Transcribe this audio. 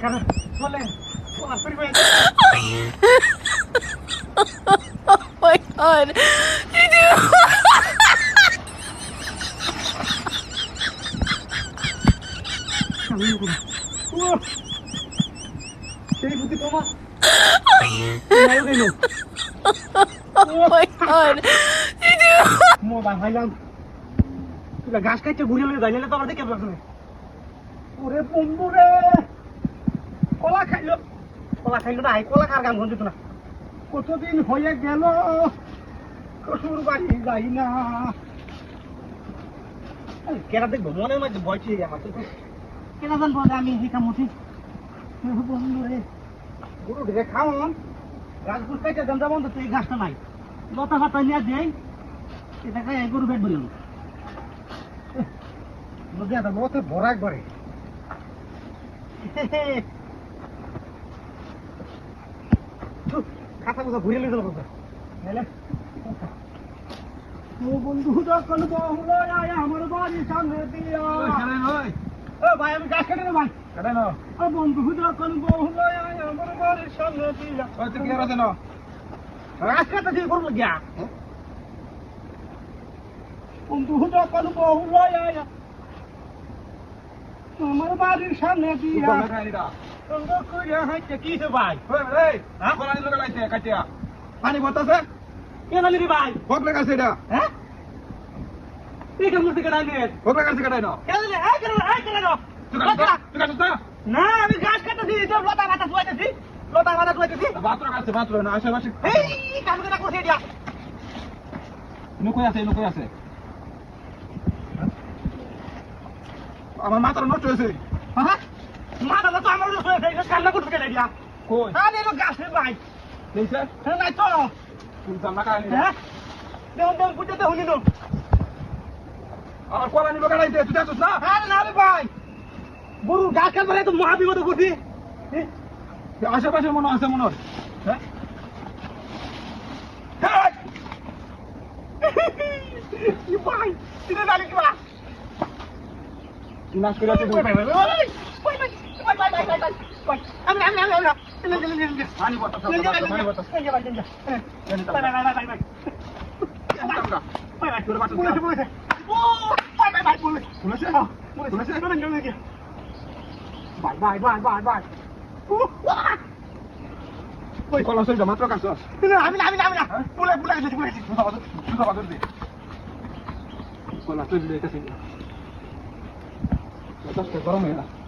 কারণ বলেন ওরা ফিরে গেছে Oh my god. সেই বুদ্ধি তোমার Oh my god. মো ভাইলাম তুই ঘাস খাইতে ঘুরে লয়ে যাইলে তো আমার দেখে লাগবে ওরে বন্ধু রে কলা খাইলো না আই কলা খার গান গঞ্জিত না কতদিন হয়ে গেল কসুর বাড়ি যাই না কেনা দেখবো মনের মধ্যে ভয় ছিল আমার কেনা জানবো যে আমি এই কামুটি বন্ধু রে গরু ঢেকে খাওয়ান গাছ গুছ খাইতে গঞ্জা বন্ধ তো এই ঘাসটা নাই লতা ফাতা নিয়ে যাই এটা খাই গরু পেট বললাম নদী একটা লতে ভরা একবারে খাতা কোথা ঘুরে লিয়ে যাবো ও বন্ধু যখন বহুলো আয় আমার বাড়ির সামনে দিয়া ও ভাই আমি গাছ কেটে ভাই কেটে না ও বন্ধু যখন বহুলো আয় আমার বাড়ির সামনে দিয়া ও তুই কি করছ না গাছ কাটা দিয়ে করব গিয়া বন্ধু যখন বহুলো আয় আমার বাড়ির সামনে দিয়া সুন্দর করে হাইতে কিছে ভাই এই হ্যাঁ কোন লোক লাইছে কাটিয়া পানি বতাছে কেন লিরি ভাই ভোগ লাগাছে এটা হ্যাঁ তুই কেমন থেকে ডাইলে ভোগ লাগাছে কাটাই না কেন রে এই কেন না তুই কাটছ না আমি গাছ কাটছি তো লতা মাথা ধুইতেছি বাতরা কাটছে বাতরা না আশেপাশে এই কাম করে করছে দিয়া নুকই আছে আমার মাথা নষ্ট হয়েছে হ্যাঁ মাথা তো আমার নষ্ট হয়েছে কান্না করতে গেলে দিয়া কই আরে লো গাছে ভাই নেইছে হ্যাঁ নাই তো তুমি জানা কানি হ্যাঁ দেন বুঝতে তো হুনি নো আমার কোলা নিলো গাড়াইতে তুই যাচ্ছিস না আরে না রে ভাই গরু গাছ কাটবে তো মহা বিপদ করছি আশেপাশে মনে আছে মনে হয় হ্যাঁ কি ভাই তুই জানি কি ভাই নাচ করে আছে আমি পানি বটা মাত্র কাজ আমি গরম হয়ে